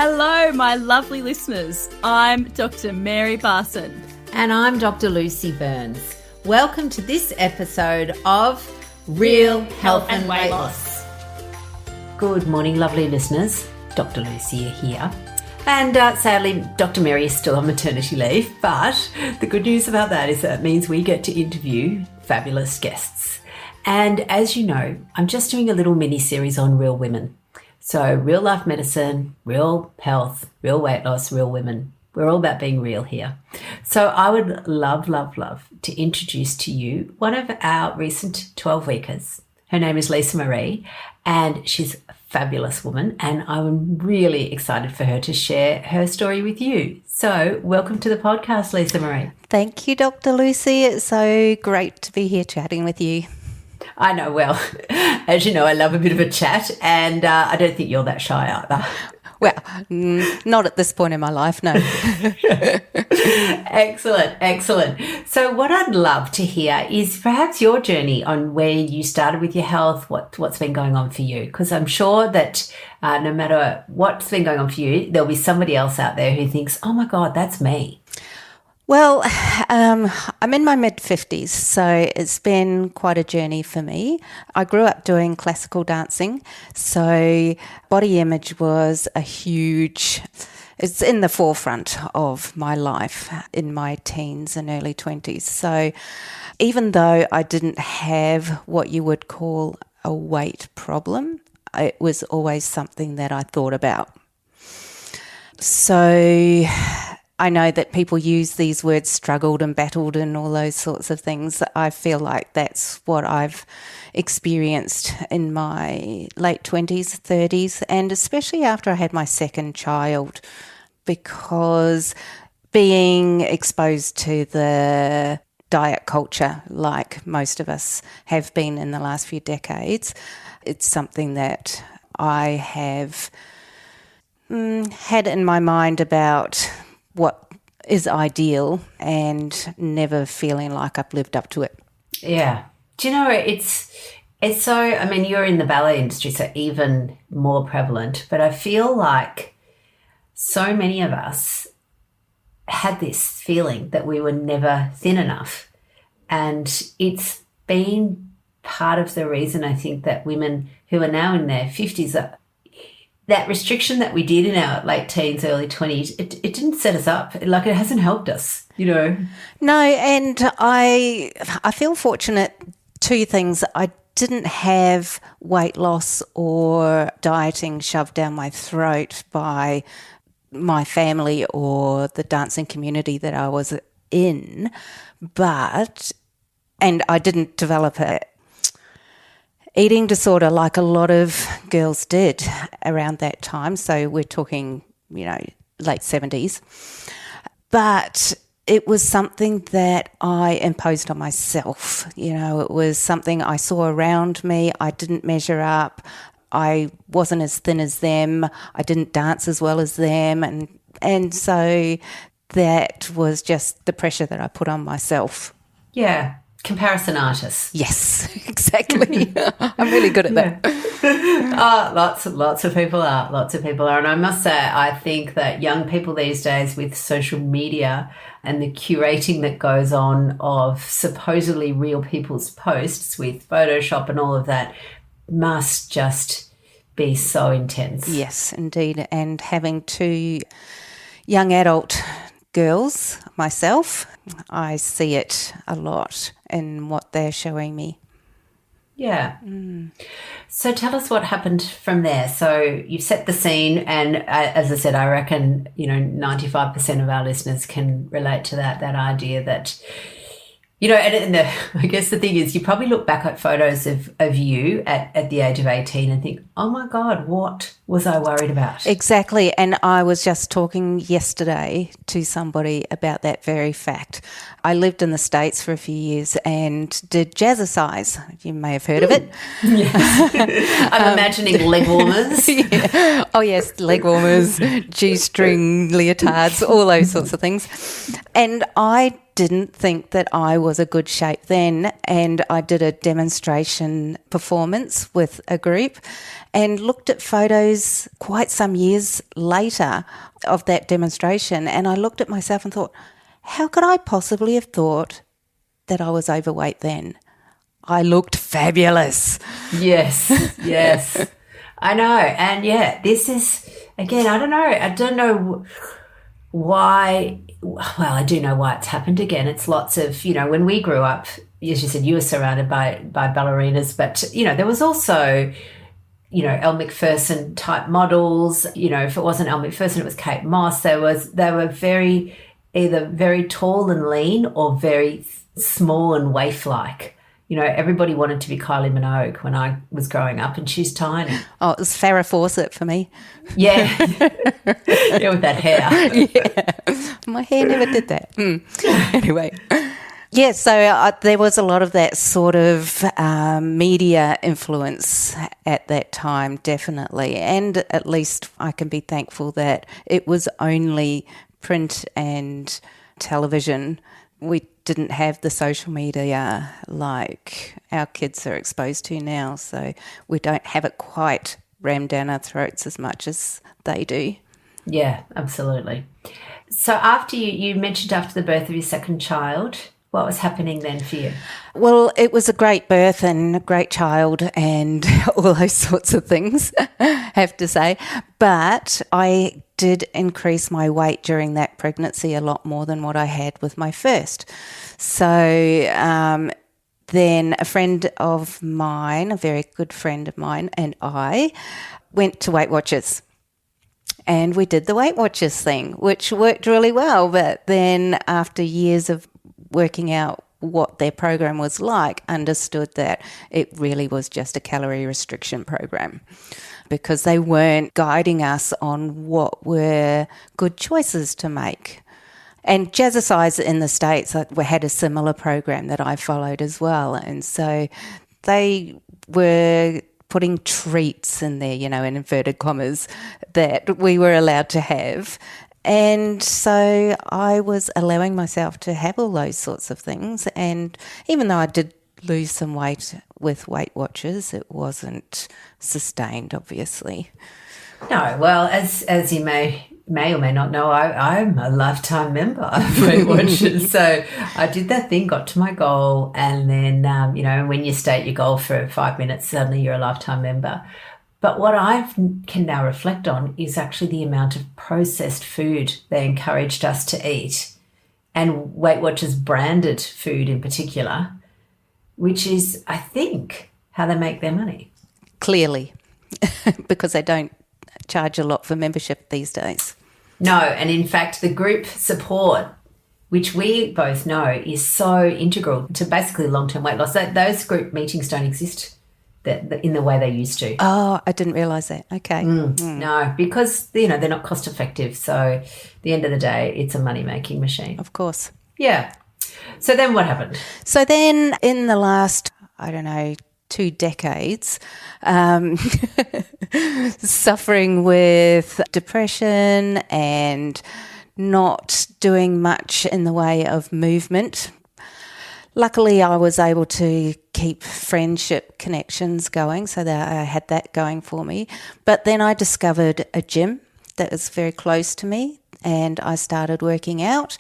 Hello, my lovely listeners. I'm Dr. Mary Barson. And I'm Dr. Lucy Burns. Welcome to this episode of Real Health and Weight Loss. Good morning, lovely listeners. Dr. Lucy here. And sadly, Dr. Mary is still on maternity leave, but the good news about that is that it means we get to interview fabulous guests. And as you know, I'm just doing a little mini-series on real women. So real life medicine, real health, real weight loss, real women. We're all about being real here. So I would love to introduce to you one of our recent 12-weekers. Her name is Lisa Marie, and she's a fabulous woman, and I'm really excited for her to share her story with you. So welcome to the podcast, Lisa Marie. Thank you, Dr. Lucy. It's so great to be here chatting with you. I know, well, as you know, I love a bit of a chat, and I don't think you're that shy either. Well, not at this point in my life, no. Excellent. So what I'd love to hear is perhaps your journey on where you started with your health, what's been going on for you, because I'm sure that no matter what's been going on for you, there'll be somebody else out there who thinks, oh my God, that's me. Well, I'm in my mid-50s, so it's been quite a journey for me. I grew up doing classical dancing, so body image was it's in the forefront of my life in my teens and early 20s. So even though I didn't have what you would call a weight problem, it was always something that I thought about. So I know that people use these words struggled and battled and all those sorts of things. I feel like that's what I've experienced in my late 20s, 30s, and especially after I had my second child, because being exposed to the diet culture like most of us have been in the last few decades, it's something that I have had in my mind about what is ideal and never feeling like I've lived up to it. Yeah. Do you know, it's so, I mean, you're in the ballet industry, so even more prevalent, but I feel like so many of us had this feeling that we were never thin enough. And it's been part of the reason I think that women who are now in their 50s that restriction that we did in our late teens, early 20s, it didn't set us up. Like, it hasn't helped us, you know. No, and I feel fortunate. Two things. I didn't have weight loss or dieting shoved down my throat by my family or the dancing community that I was in, and I didn't develop a eating disorder like a lot of girls did around that time. So we're talking, late 70s. But it was something that I imposed on myself. It was something I saw around me. I didn't measure up. I wasn't as thin as them. I didn't dance as well as them. And so that was just the pressure that I put on myself. Yeah. Comparisonitis. Yes, exactly. I'm really good at that. Lots of people are. And I must say, I think that young people these days with social media and the curating that goes on of supposedly real people's posts with Photoshop and all of that must just be so intense. Yes, indeed. And having two young adult girls myself, I see it a lot in what they're showing me. Yeah. So tell us what happened from there. So you've set the scene, and as I said, I reckon 95% of our listeners can relate to that idea that I guess the thing is, you probably look back at photos of you at the age of 18 and think, oh my God, what was I worried about? Exactly. And I was just talking yesterday to somebody about that very fact. I lived in the States for a few years and did jazzercise. You may have heard of it. Yes. I'm imagining leg warmers. Yeah. Oh, yes, leg warmers, G-string leotards, all those sorts of things. And I didn't think that I was a good shape then, and I did a demonstration performance with a group and looked at photos quite some years later of that demonstration, and I looked at myself and thought, how could I possibly have thought that I was overweight then? I looked fabulous. Yes, yes. I know. And yeah, this is, again, I don't know why. Well, I do know why it's happened again. It's lots of, when we grew up, as you said, you were surrounded by ballerinas, but, there was also, Elle Macpherson type models. If it wasn't Elle Macpherson, it was Kate Moss. They were either very tall and lean or very small and waif-like. Everybody wanted to be Kylie Minogue when I was growing up, and she's tiny. Oh, it was Farrah Fawcett for me. Yeah. Yeah, with that hair. Yeah. My hair never did that. Anyway. Yeah, so there was a lot of that sort of media influence at that time, definitely. And at least I can be thankful that it was only print and television. We didn't have the social media like our kids are exposed to now, so we don't have it quite rammed down our throats as much as they do. Yeah, absolutely. So after you mentioned after the birth of your second child, what was happening then for you? Well, it was a great birth and a great child and all those sorts of things, I have to say. But I did increase my weight during that pregnancy a lot more than what I had with my first. So then a friend of mine, a very good friend of mine, and I went to Weight Watchers. And we did the Weight Watchers thing, which worked really well. But then after years of working out what their program was like, understood that it really was just a calorie restriction program, because they weren't guiding us on what were good choices to make. And Jazzercise in the States had a similar program that I followed as well. And so they were putting treats in there, in inverted commas, that we were allowed to have. And so I was allowing myself to have all those sorts of things. And even though I did lose some weight with Weight Watchers, it wasn't sustained, obviously. No, well, as you may or may not know, I'm a lifetime member of Weight Watchers. So I did that thing, got to my goal, and then, when you state your goal for 5 minutes, suddenly you're a lifetime member. But what I can now reflect on is actually the amount of processed food they encouraged us to eat, and Weight Watchers branded food in particular, which is, I think, how they make their money. Clearly, because they don't charge a lot for membership these days. No, and in fact, the group support, which we both know is so integral to basically long-term weight loss. Those group meetings don't exist in the way they used to. Oh, I didn't realise that. Okay. No, because, they're not cost effective. So at the end of the day, it's a money-making machine. Of course. Yeah. So then what happened? So then in the last, 2 decades, suffering with depression and not doing much in the way of movement. Luckily, I was able to keep friendship connections going, so that I had that going for me. But then I discovered a gym that was very close to me, and I started working out,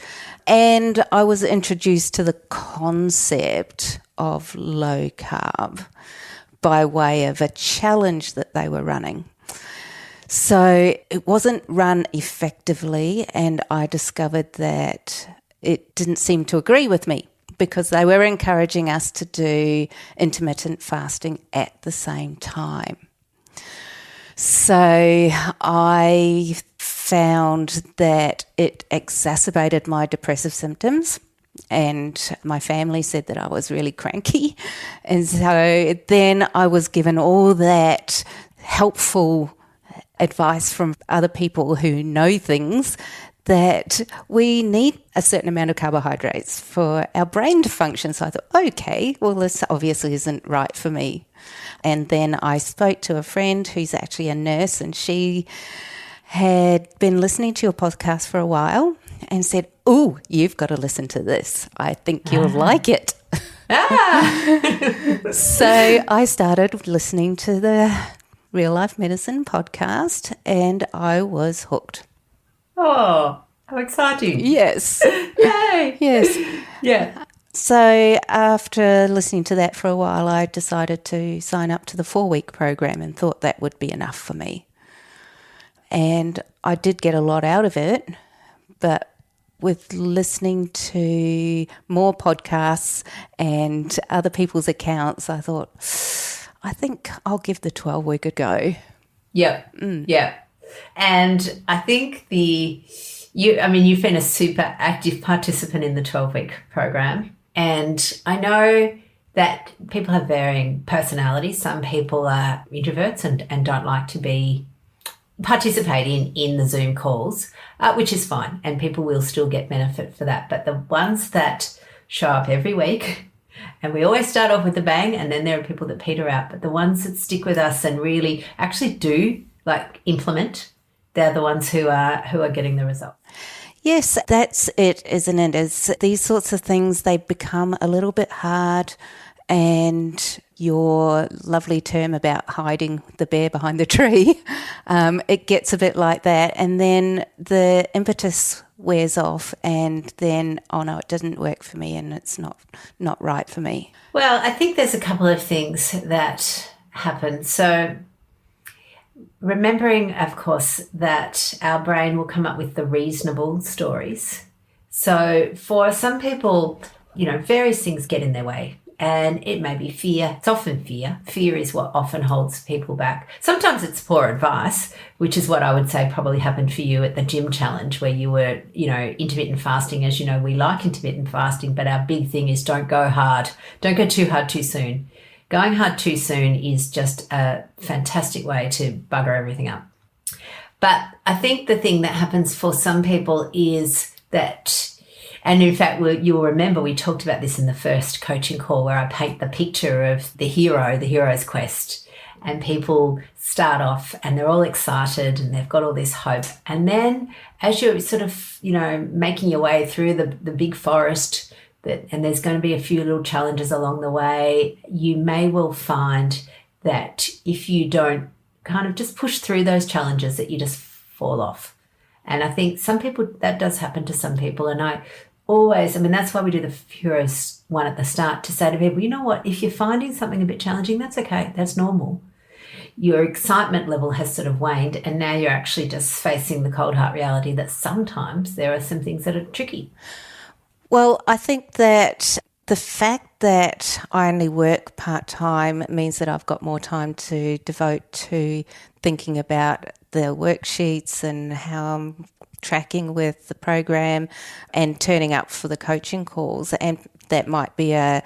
and I was introduced to the concept of low carb by way of a challenge that they were running. So it wasn't run effectively, and I discovered that it didn't seem to agree with me, because they were encouraging us to do intermittent fasting at the same time. So I found that it exacerbated my depressive symptoms, and my family said that I was really cranky. And so then I was given all that helpful advice from other people who know things that we need a certain amount of carbohydrates for our brain to function. So I thought, okay, well, this obviously isn't right for me. And then I spoke to a friend who's actually a nurse, and she had been listening to your podcast for a while and said, "Oh, you've got to listen to this. I think you'll like it." So I started listening to the Real Life Medicine podcast, and I was hooked. Oh, how exciting. Yes. Yay. Yes. Yeah. So after listening to that for a while, I decided to sign up to the 4-week program and thought that would be enough for me. And I did get a lot out of it, but with listening to more podcasts and other people's accounts, I thought, I think I'll give the 12-week a go. Yep. Yeah. And I think you've been a super active participant in the 12-week program. And I know that people have varying personalities. Some people are introverts and don't like to participate in the Zoom calls, which is fine. And people will still get benefit for that. But the ones that show up every week, and we always start off with a bang, and then there are people that peter out. But the ones that stick with us and really actually do implement, they're the ones who are getting the result. Yes, that's it, isn't it? Is these sorts of things, they become a little bit hard, and your lovely term about hiding the bear behind the tree, it gets a bit like that, and then the impetus wears off, and then, oh no, it didn't work for me, and it's not right for me. Well, I think there's a couple of things that happen. So remembering, of course, that our brain will come up with the reasonable stories. So for some people, various things get in their way. And it may be fear. It's often fear. Fear is what often holds people back. Sometimes it's poor advice, which is what I would say probably happened for you at the gym challenge, where you were, intermittent fasting. As you know, we like intermittent fasting, but our big thing is don't go hard. Don't go too hard too soon. Going hard too soon is just a fantastic way to bugger everything up. But I think the thing that happens for some people is that, and in fact, you'll remember we talked about this in the first coaching call, where I paint the picture of the hero's quest, and people start off and they're all excited and they've got all this hope. And then as you're sort of, making your way through the big forest, and there's going to be a few little challenges along the way, you may well find that if you don't kind of just push through those challenges, that you just fall off. And I think some people, that does happen to some people. And that's why we do the Heroes one at the start, to say to people, you know what, if you're finding something a bit challenging, that's okay, that's normal. Your excitement level has sort of waned, and now you're actually just facing the cold hard reality that sometimes there are some things that are tricky. Well, I think that the fact that I only work part-time means that I've got more time to devote to thinking about the worksheets and how I'm tracking with the program and turning up for the coaching calls. And that might be a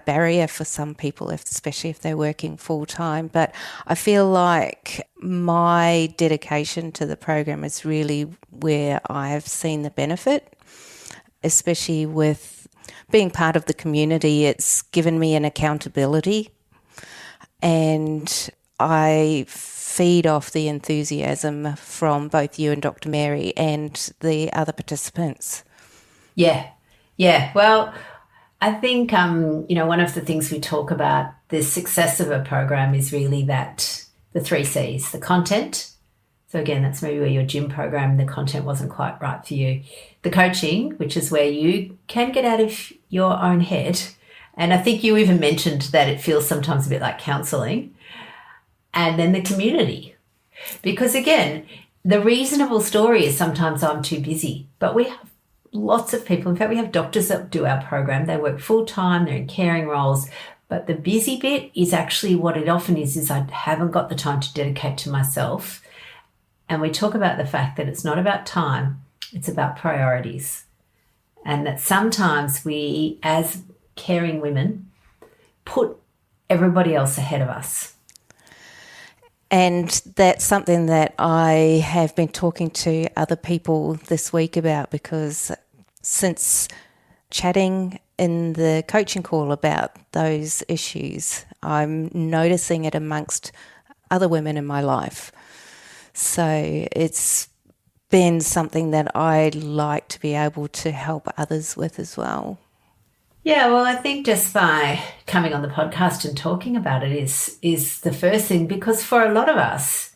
barrier for some people, especially if they're working full-time. But I feel like my dedication to the program is really where I have seen the benefit, especially with being part of the community. It's given me an accountability, and I feed off the enthusiasm from both you and Dr. Mary and the other participants. Yeah. Well, I think, one of the things we talk about, the success of a program is really that the 3 C's, the content. So again, that's maybe where your gym program, the content wasn't quite right for you. The coaching, which is where you can get out of your own head. And I think you even mentioned that it feels sometimes a bit like counselling. And then the community. Because again, the reasonable story is sometimes I'm too busy. But we have lots of people. In fact, we have doctors that do our program. They work full-time, they're in caring roles. But the busy bit is actually what it often is I haven't got the time to dedicate to myself. And we talk about the fact that it's not about time, it's about priorities. And that sometimes we, as caring women, put everybody else ahead of us. And that's something that I have been talking to other people this week about, because since chatting in the coaching call about those issues, I'm noticing it amongst other women in my life. So it's been something that I'd like to be able to help others with as well. Yeah, well, I think just by coming on the podcast and talking about it is the first thing, because for a lot of us,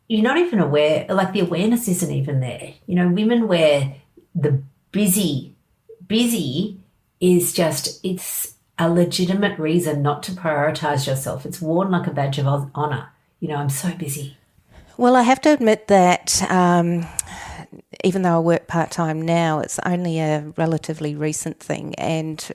you're not even aware, like the awareness isn't even there. You know, women where the busy is just, it's a legitimate reason not to prioritize yourself. It's worn like a badge of honor. You know, I'm so busy. Well, I have to admit that even though I work part-time now, it's only a relatively recent thing. And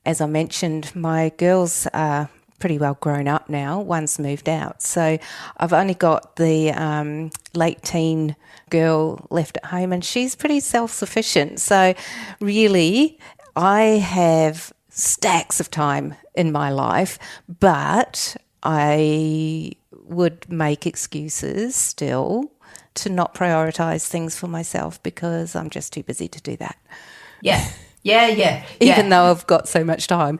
as I mentioned, my girls are pretty well grown up now. One's moved out. So I've only got the late teen girl left at home, and she's pretty self-sufficient. So really, I have stacks of time in my life, but I would make excuses still to not prioritise things for myself because I'm just too busy to do that. Yeah. Even though I've got so much time.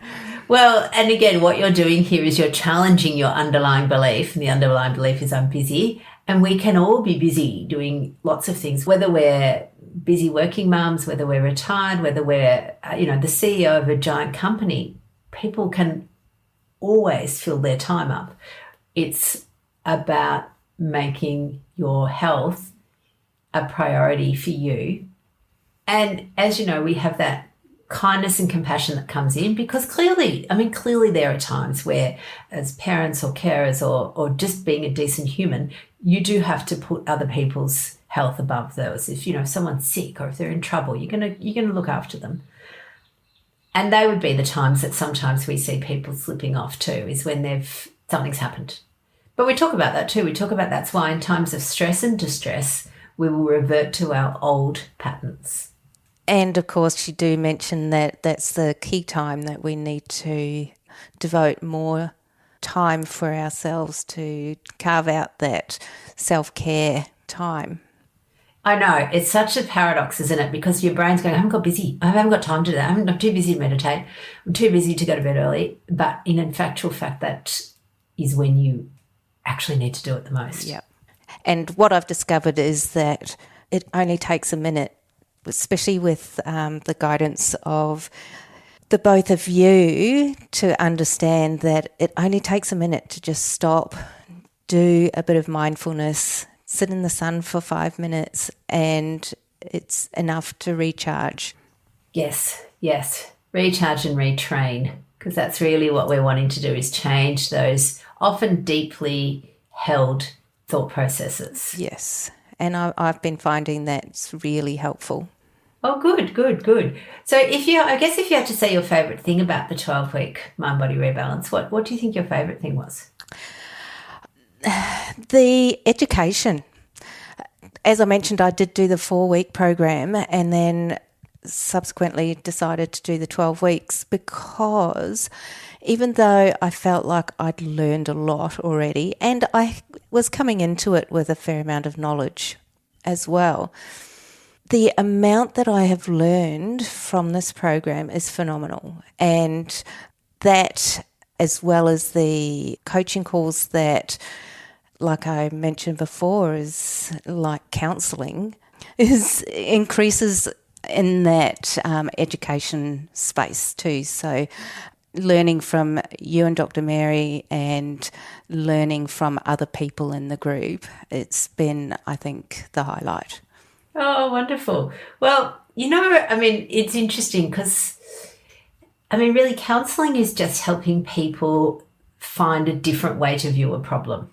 Well, and again, what you're doing here is you're challenging your underlying belief, and the underlying belief is I'm busy, and we can all be busy doing lots of things, whether we're busy working mums, whether we're retired, whether we're, the CEO of a giant company. People can always fill their time up. It's about making your health a priority for you. And as you know, we have that kindness and compassion that comes in, because clearly there are times where as parents or carers or just being a decent human, you do have to put other people's health above those. If someone's sick or if they're in trouble, you're gonna look after them. And they would be the times that sometimes we see people slipping off too, is when something's happened. But we talk about that too. We talk about that's why in times of stress and distress, we will revert to our old patterns. And of course, you do mention that that's the key time that we need to devote more time for ourselves, to carve out that self-care time. I know. It's such a paradox, isn't it? Because your brain's going, I haven't got busy. I haven't got time to do that. I'm too busy to meditate. I'm too busy to go to bed early. But in actual fact, that is when you actually need to do it the most. Yeah. And what I've discovered is that it only takes a minute, especially with the guidance of the both of you, to understand that it only takes a minute to just stop, do a bit of mindfulness, sit in the sun for 5 minutes, and it's enough to recharge. Yes. Recharge and retrain, because that's really what we're wanting to do, is change those often deeply held thought processes. Yes. And I've been finding that's really helpful. Oh, good. So if you had to say your favourite thing about the 12-week Mind-Body Rebalance, what do you think your favourite thing was? The education. As I mentioned, I did do the 4-week program and then subsequently decided to do the 12 weeks, because even though I felt like I'd learned a lot already, and I was coming into it with a fair amount of knowledge as well, the amount that I have learned from this program is phenomenal. And that, as well as the coaching calls that, like I mentioned before, is like counselling, increases in that education space too. So learning from you and Dr. Mary and learning from other people in the group, it's been, I think, the highlight. Oh, wonderful. Well, it's interesting because, really counselling is just helping people find a different way to view a problem,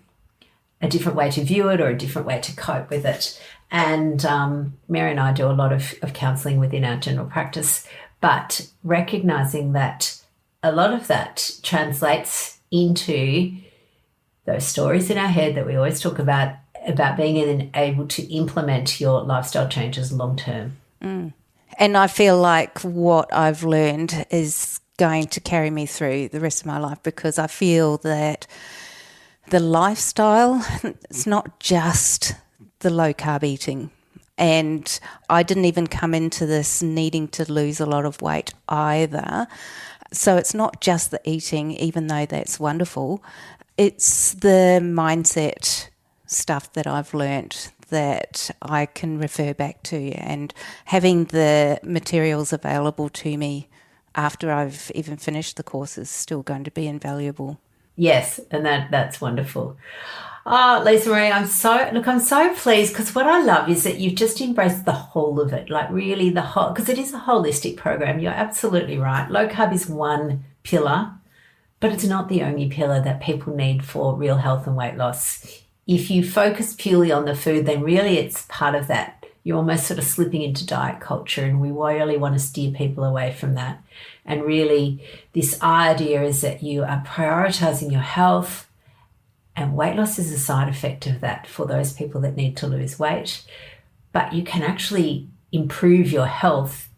a different way to view it or a different way to cope with it. And Mary and I do a lot of counselling within our general practice, but recognising that a lot of that translates into those stories in our head that we always talk about being able to implement your lifestyle changes long term. And I feel like what I've learned is going to carry me through the rest of my life, because I feel that the lifestyle, it's not just the low carb eating. And I didn't even come into this needing to lose a lot of weight either. So it's not just the eating, even though that's wonderful. It's the mindset stuff that I've learnt that I can refer back to, and having the materials available to me after I've even finished the course is still going to be invaluable. Yes, and that's wonderful. Oh, Lisa Marie, I'm so pleased, because what I love is that you've just embraced the whole of it, like really the whole, because it is a holistic program. You're absolutely right. Low carb is one pillar, but it's not the only pillar that people need for real health and weight loss. If you focus purely on the food, then really it's part of that. You're almost sort of slipping into diet culture, and we really want to steer people away from that. And really this idea is that you are prioritizing your health, and weight loss is a side effect of that for those people that need to lose weight. But you can actually improve your health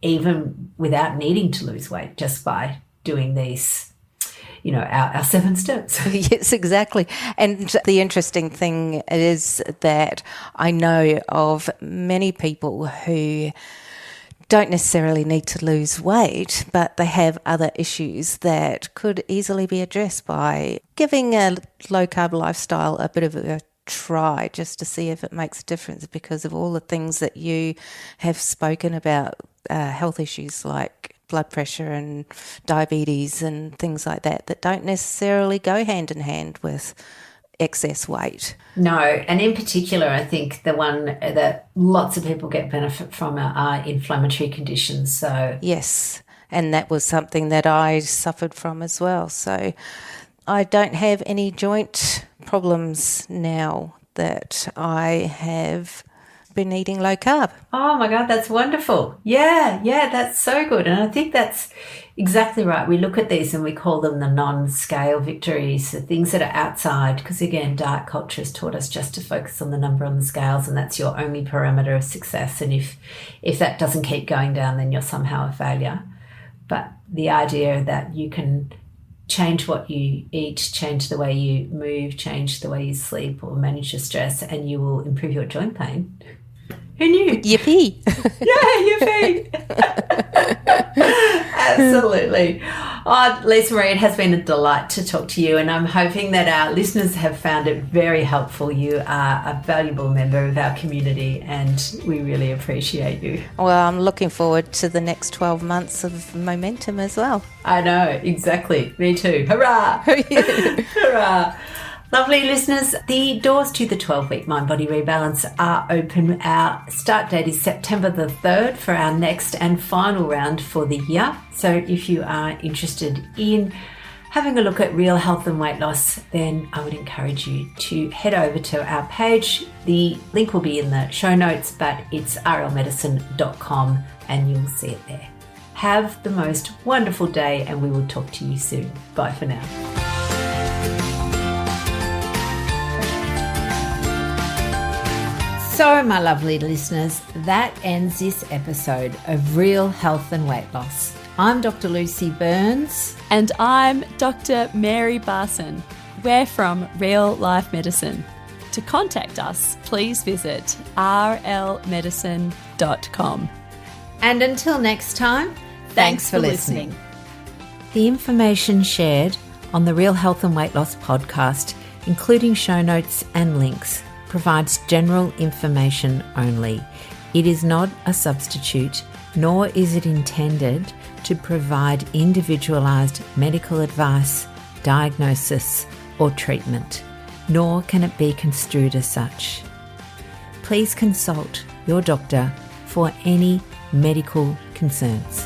even without needing to lose weight, just by doing these, our 7 steps. Yes, exactly. And the interesting thing is that I know of many people who don't necessarily need to lose weight, but they have other issues that could easily be addressed by giving a low-carb lifestyle a bit of a try, just to see if it makes a difference, because of all the things that you have spoken about, health issues like blood pressure and diabetes and things like that don't necessarily go hand in hand with excess weight. No, and in particular, I think the one that lots of people get benefit from are inflammatory conditions. So yes, and that was something that I suffered from as well. So I don't have any joint problems now that I have been eating low carb. Oh my God, that's wonderful. Yeah, that's so good. And I think that's exactly right. We look at these and we call them the non-scale victories, the things that are outside, because again, diet culture has taught us just to focus on the number on the scales, and that's your only parameter of success. And if that doesn't keep going down, then you're somehow a failure. But the idea that you can change what you eat, change the way you move, change the way you sleep, or manage your stress, and you will improve your joint pain. Who knew? Yippee. Yeah, yippee. Absolutely. Oh, Lisa Marie, it has been a delight to talk to you, and I'm hoping that our listeners have found it very helpful. You are a valuable member of our community, and we really appreciate you. Well, I'm looking forward to the next 12 months of momentum as well. I know, exactly. Me too. Hurrah! Hurrah! Lovely listeners, the doors to the 12-week Mind Body Rebalance are open. Our start date is September the 3rd for our next and final round for the year. So if you are interested in having a look at real health and weight loss, then I would encourage you to head over to our page. The link will be in the show notes, but it's rlmedicine.com and you'll see it there. Have the most wonderful day, and we will talk to you soon. Bye for now. So, my lovely listeners, that ends this episode of Real Health and Weight Loss. I'm Dr. Lucy Burns. And I'm Dr. Mary Barson. We're from Real Life Medicine. To contact us, please visit rlmedicine.com. And until next time, thanks for listening. The information shared on the Real Health and Weight Loss podcast, including show notes and links, provides general information only. It is not a substitute, nor is it intended to provide individualized medical advice, diagnosis, or treatment, nor can it be construed as such. Please consult your doctor for any medical concerns.